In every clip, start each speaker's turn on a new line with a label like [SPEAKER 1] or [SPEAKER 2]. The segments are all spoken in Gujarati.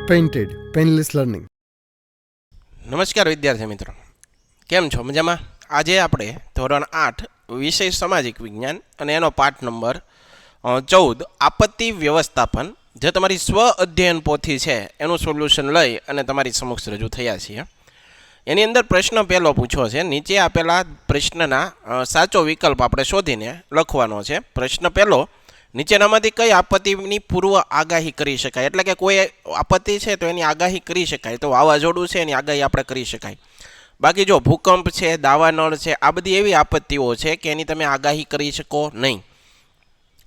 [SPEAKER 1] Painted painless learning.
[SPEAKER 2] નમસ્કાર વિદ્યાર્થી મિત્રો, કેમ છો? મજામાં? આજે આપણે ધોરણ 8 વિષય સામાજિક વિજ્ઞાન અને એનો પાઠ નંબર 14 આપત્તિ વ્યવસ્થાપન, જે તમારી સ્વ અધ્યયન પોથી છે એનું સોલ્યુશન લઈ અને તમારી સમક્ષ રજૂ થયા છીએ. એની અંદર પ્રશ્ન પહેલો પૂછ્યો છે. નીચે આપેલા પ્રશ્નના સાચો વિકલ્પ આપણે શોધીને લખવાનો છે. પ્રશ્ન પહેલો, નીચેનામાંથી કઈ આપત્તિની પૂર્વ આગાહી કરી શકાય? એટલે કે કોઈ આપત્તિ છે તો એની આગાહી કરી શકાય. તો વાવાઝોડું છે એની આગાહી આપણે કરી શકાય. બાકી જો ભૂકંપ છે, દાવાનળ છે, આ બધી એવી આપત્તિઓ છે કે એની તમે આગાહી કરી શકો નહીં.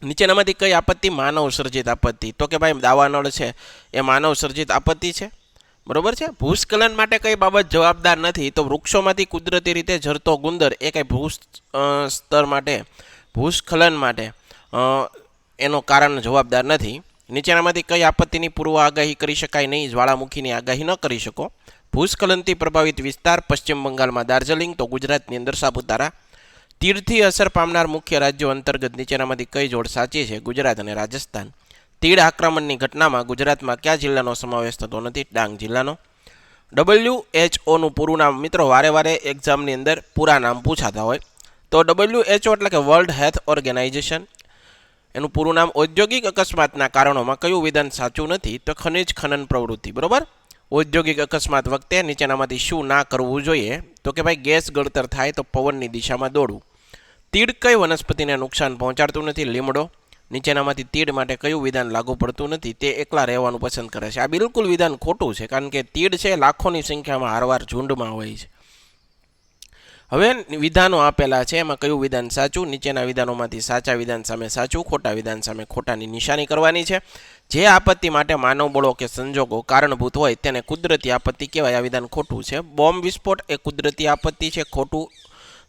[SPEAKER 2] નીચેનામાંથી કઈ આપત્તિ માનવ સર્જિત આપત્તિ? તો કે ભાઈ દાવાનળ છે એ માનવ સર્જિત આપત્તિ છે, બરોબર છે. ભૂસ્ખલન માટે કઈ બાબત જવાબદાર નથી? તો વૃક્ષોમાંથી કુદરતી રીતે ઝરતો ગુંદર એ કઈ સ્તર માટે, ભૂસ્ખલન માટે એનો કારણ જવાબદાર નથી. નીચેનામાંથી કઈ આપત્તિની પૂર્વ આગાહી કરી શકાય નહીં? જ્વાળામુખીની આગાહી ન કરી શકો. ભૂસ્ખલનથી પ્રભાવિત વિસ્તાર પશ્ચિમ બંગાળમાં દાર્જિલિંગ, તો ગુજરાતની અંદર સાપુતારા. તીડથી અસર પામનાર મુખ્ય રાજ્યો અંતર્ગત નીચેનામાંથી કઈ જોડ સાચી છે? ગુજરાત અને રાજસ્થાન. તીડ આક્રમણની ઘટનામાં ગુજરાતમાં કયા જિલ્લાનો સમાવેશ થતો નથી? ડાંગ જિલ્લાનો. WHO પૂરું નામ મિત્રો વારે વારે એક્ઝામની અંદર પૂરા નામ પૂછાતા હોય. તો WHO એટલે કે વર્લ્ડ હેલ્થ ઓર્ગેનાઇઝેશન, એનું પૂરું નામ. ઔદ્યોગિક અકસ્માતના કારણોમાં કયું વિધાન સાચું નથી? તો ખનિજ ખનન પ્રવૃત્તિ, બરોબર. ઔદ્યોગિક અકસ્માત વખતે નીચેનામાંથી શું ના કરવું જોઈએ? તો કે ભાઈ ગેસ ગળતર થાય તો પવનની દિશામાં દોડવું. તીડ કઈ વનસ્પતિને નુકસાન પહોંચાડતું નથી? લીમડો. નીચેનામાંથી તીડ માટે કયું વિધાન લાગુ પડતું નથી? તે એકલા રહેવાનું પસંદ કરે છે. આ બિલકુલ વિધાન ખોટું છે, કારણ કે તીડ છે લાખોની સંખ્યામાં હારવાર ઝુંડમાં હોય છે. હવે વિધાનો આપેલા છે, એમાં કયું વિધાન સાચું? નીચેના વિધાનોમાંથી સાચા વિધાન સામે સાચું, ખોટા વિધાન સામે ખોટાની નિશાની કરવાની છે. જે આપત્તિ માટે માનવ બળો કે સંજોગો કારણભૂત હોય તેને કુદરતી આપત્તિ કહેવાય. આ વિધાન ખોટું છે. બોમ્બ વિસ્ફોટ એ કુદરતી આપત્તિ છે, ખોટું.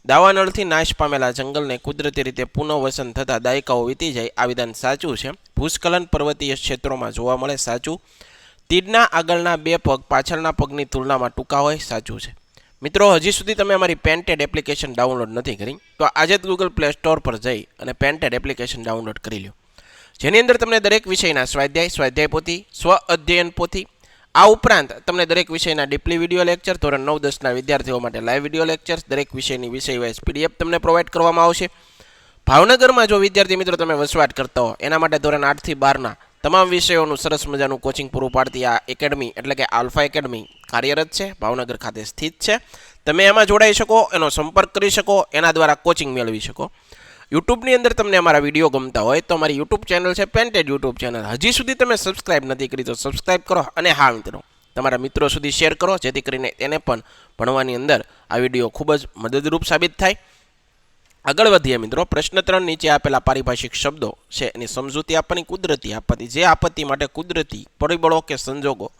[SPEAKER 2] દાવાનળથી નાશ પામેલા જંગલને કુદરતી રીતે પુનઃવસન થતા દાયકાઓ વીતી જાય, આ વિધાન સાચું છે. ભૂસ્ખલન પર્વતીય ક્ષેત્રોમાં જોવા મળે, સાચું. તીડના આગળના બે પગ પાછળના પગની તુલનામાં ટૂંકા હોય, સાચું છે. મિત્રો, હજી સુધી તમે અમારી પેન્ટેડ એપ્લિકેશન ડાઉનલોડ નથી કરી તો આજે જ ગૂગલ પ્લે સ્ટોર પર જઈ અને પેન્ટેડ એપ્લિકેશન ડાઉનલોડ કરી લો, જેની અંદર તમને દરેક વિષયના સ્વાધ્યાય પોથી, સ્વ અધ્યયન પોથી, આ ઉપરાંત તમને દરેક વિષયના ડીપલી વિડીયો લેક્ચર, ધોરણ 9-10ના વિદ્યાર્થીઓ માટે લાઈવ વિડીયો લેક્ચર્સ, દરેક વિષયની વિષય વાઇઝ PDF તમને પ્રોવાઈડ કરવામાં આવશે. ભાવનગરમાં જો વિદ્યાર્થી મિત્રો તમે વસવાટ કરતા હો, એના માટે ધોરણ 8થી 12ના તમામ વિષયોનું સરસ મજાનું કોચિંગ પૂરું પાડતી આ એકેડમી એટલે કે આલ્ફા એકેડમી કાર્યરત છે, ભાવનગર ખાતે સ્થિત છે. તમે એમાં જોડાઈ શકો, એનો સંપર્ક કરી શકો, એના દ્વારા કોચિંગ મેળવી શકો. યુટ્યુબની અંદર તમને અમારા વિડીયો ગમતા હોય તો અમારી યુટ્યુબ ચેનલ છે પેન્ટેડ યુટ્યુબ ચેનલ. હજી સુધી તમે સબસ્ક્રાઇબ નથી કરી તો સબસ્ક્રાઇબ કરો, અને હા મિત્રો, તમારા મિત્રો સુધી શેર કરો, જેથી કરીને તેને પણ ભણવાની અંદર આ વિડીયો ખૂબ જ મદદરૂપ સાબિત થાય. આગળ વધીએ મિત્રો. પ્રશ્ન 3 નીચે આપેલા પારિભાષિક શબ્દો છે એની સમજૂતી આપવાની. કુદરતી આપત્તિ, જે આપત્તિ માટે કુદરતી પરિબળો કે સંજોગો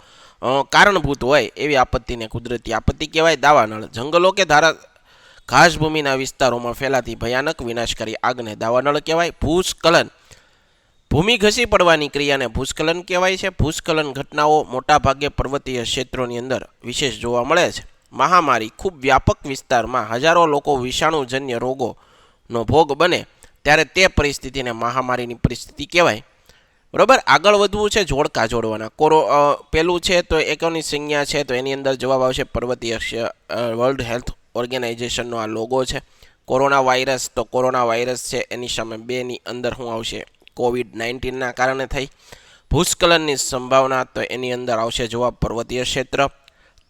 [SPEAKER 2] કારણભૂત હોય એવી આપત્તિને કુદરતી આપત્તિ કહેવાય. દાવાનળ, જંગલો કે ઘાસભૂમિના વિસ્તારોમાં ફેલાતી ભયાનક વિનાશકારી આગને દાવાનળ કહેવાય. ભૂસ્ખલન, ભૂમિ ઘસી પડવાની ક્રિયાને ભૂસ્ખલન કહેવાય છે. ભૂસ્ખલન ઘટનાઓ મોટાભાગે પર્વતીય ક્ષેત્રોની અંદર વિશેષ જોવા મળે છે. મહામારી, ખૂબ વ્યાપક વિસ્તારમાં હજારો લોકો વિષાણુજન્ય રોગોનો ભોગ બને ત્યારે તે પરિસ્થિતિને મહામારીની પરિસ્થિતિ કહેવાય. બરોબર. આગળ વધવું છે જોડકા જોડવાના. પેલું છે તો એકોની સંજ્ઞા છે, તો એની અંદર જવાબ આવશે પર્વતીય વર્લ્ડ હેલ્થ ઓર્ગેનાઇઝેશનનો આ લોગો છે. કોરોના વાયરસ, તો કોરોના વાયરસ છે એની સામે 2ની અંદર શું આવશે? COVID-19ના કારણે થઈ. ભૂસ્ખલનની સંભાવના, તો એની અંદર આવશે જવાબ પર્વતીય ક્ષેત્ર.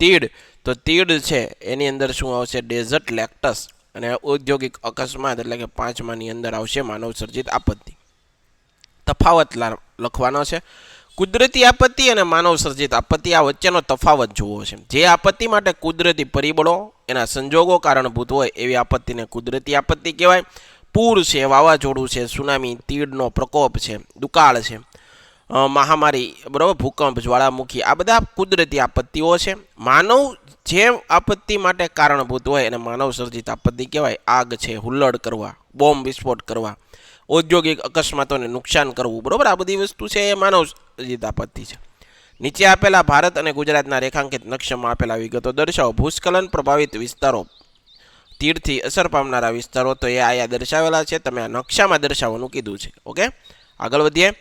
[SPEAKER 2] તીડ, તો તીડ છે એની અંદર શું આવશે? ડેઝર્ટ લેક્ટસ. અને ઔદ્યોગિક અકસ્માત એટલે કે 5માની અંદર આવશે માનવ સર્જિત આપત્તિ. તફાવત લખવાનો છે. કુદરતી આપત્તિ અને માનવ સર્જિત આપત્તિ, આ વચ્ચેનો તફાવત જોવો છે. જે આપત્તિ માટે કુદરતી પરિબળો એના સંજોગો કારણભૂત હોય એવી આપત્તિને કુદરતી આપત્તિ કહેવાય. પૂર છે, વાવાઝોડું છે, સુનામી, તીડનો પ્રકોપ છે, દુકાળ છે, મહામારી, બરાબર, ભૂકંપ, જ્વાળામુખી, આ બધા કુદરતી આપત્તિઓ છે. માનવ જે આપત્તિ માટે કારણભૂત હોય એને માનવ સર્જિત આપત્તિ કહેવાય. આગ છે, હુલ્લડ કરવા, બોમ્બ વિસ્ફોટ કરવા, ઔદ્યોગિક અકસ્માતોને નુકસાન કરવું, બરાબર, આ બધી વસ્તુ છે એ માનવ સર્જિત આપત્તિ છે. નીચે આપેલા ભારત અને ગુજરાતના રેખાંકિત નકશામાં આપેલા વિગતો દર્શાવો. ભૂસ્ખલન પ્રભાવિત વિસ્તારો, તીડથી અસર પામનારા વિસ્તારો, તો એ આયા દર્શાવેલા છે. તમે આ નકશામાં દર્શાવવાનું કીધું છે. ઓકે, આગળ વધીએ.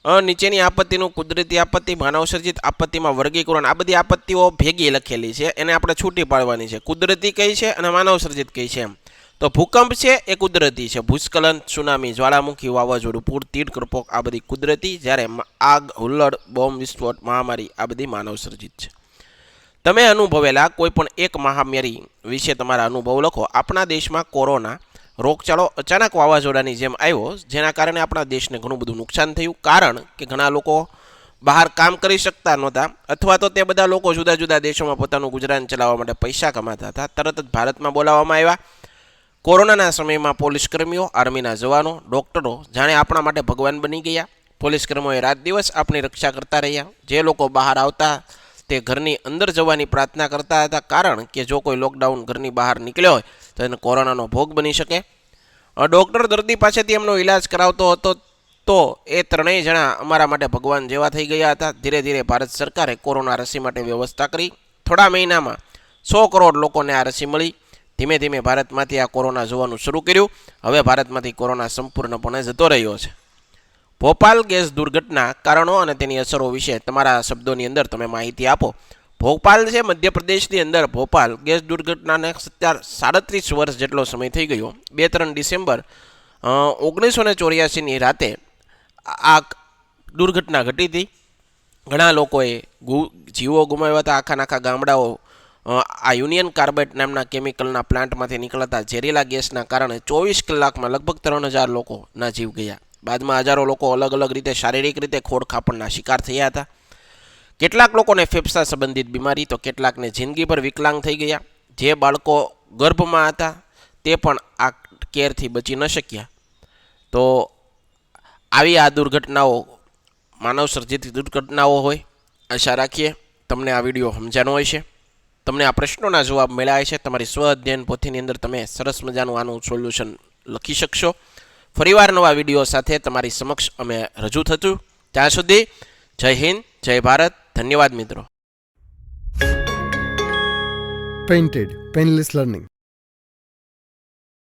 [SPEAKER 2] નીચેની આપત્તિનું કુદરતી આપત્તિ, માનવસર્જિત આપત્તિમાં વર્ગીકરણ, આ બધી આપત્તિઓ ભેગી લખેલી છે, એને આપણે છૂટી પાડવાની છે. કુદરતી કઈ છે અને માનવસર્જિત કઈ છે એમ. તો ભૂકંપ છે એ કુદરતી છે, ભૂસ્ખલન, સુનામી, જ્વાળામુખી, વાવાઝોડું, પૂર, તીડ, કરપોક આ બધી કુદરતી, જ્યારે આગ, હુલ્લડ, બોમ્બ વિસ્ફોટ, મહામારી આ બધી માનવસર્જિત છે. તમે અનુભવેલા કોઈ પણ એક મહામારી વિશે તમારા અનુભવ લખો. આપણા દેશમાં કોરોના રોગચાળો અચાનક વાવાઝોડાની જેમ આવ્યો, જેના કારણે આપણા દેશને ઘણું બધું નુકસાન થયું. કારણ કે ઘણા લોકો બહાર કામ કરી શકતા નહોતા, અથવા તો તે બધા લોકો જુદા જુદા દેશોમાં પોતાનું ગુજરાન ચલાવવા માટે પૈસા કમાતા હતા. તરત જ ભારતમાં બોલાવવામાં આવ્યા. કોરોનાના સમયમાં પોલીસ કર્મીઓ, આર્મીના જવાનો, ડૉક્ટરો જાણે આપણા માટે ભગવાન બની ગયા. પોલીસ કર્મીઓએ રાત દિવસ આપણી રક્ષા કરતા રહ્યા. જે લોકો બહાર આવતા તે ઘરની અંદર જવાની પ્રાર્થના કરતા હતા, કારણ કે જો કોઈ લોકડાઉન ઘરની બહાર નીકળ્યો હોય તો એને કોરોનાનો ભોગ બની શકે. ડૉક્ટર દર્દી પાસેથી એમનો ઈલાજ કરાવતો હતો, તો એ ત્રણેય જણા અમારા માટે ભગવાન જેવા થઈ ગયા હતા. ધીરે ધીરે ભારત સરકારે કોરોના રસી માટે વ્યવસ્થા કરી. થોડા મહિનામાં 100 કરોડ લોકોને આ રસી મળી. ધીમે ધીમે ભારતમાંથી આ કોરોના જોવાનું શરૂ કર્યું. હવે ભારતમાંથી કોરોના સંપૂર્ણપણે જતો રહ્યો છે. ભોપાલ ગેસ દુર્ઘટના, કારણો અને તેની અસરો વિશે તમારા શબ્દોની અંદર તમે માહિતી આપો. ભોપાલ છે મધ્યપ્રદેશની અંદર, ભોપાલ ગેસ દુર્ઘટનાને 37 વર્ષ જેટલો સમય થઈ ગયો. 2-3 ડિસેમ્બર 1984ની રાતે આ દુર્ઘટના ઘટી હતી. ઘણા લોકોએ જીવો ગુમાવ્યા હતા. આખા ગામડાઓ આ યુનિયન કાર્બાઇડ નામના કેમિકલના પ્લાન્ટમાંથી નીકળતા ઝેરીલા ગેસના કારણે 24 કલાકમાં લગભગ 3000 લોકોના જીવ ગયા. બાદમાં હજારો લોકો અલગ અલગ રીતે શારીરિક રીતે ખોડખાપણના શિકાર થયા હતા. કેટલાક લોકોને ફેફસા સંબંધિત બીમારી, તો કેટલાકને જિંદગીભર વિકલાંગ થઈ ગયા. જે બાળકો ગર્ભમાં હતા તે પણ આ કેરથી બચી ન શક્યા. તો આવી આ દુર્ઘટનાઓ માનવસર્જિત દુર્ઘટનાઓ હોય. આશા રાખીએ તમને આ વિડીયો સમજાનો હોય છે, તમને આ પ્રશ્નોના જવાબ મળ્યા છે. તમારી સ્વ અધ્યયન પોથીની અંદર તમે સરસ મજાનું આનું સોલ્યુશન લખી શકશો. ફરીવાર નવા વિડીયો સાથે તમારી સમક્ષ અમે રજૂ થતું. ત્યાં સુધી જય હિન્દ, જય ભારત. ધન્યવાદ મિત્રો.
[SPEAKER 1] Painted Painless Learning.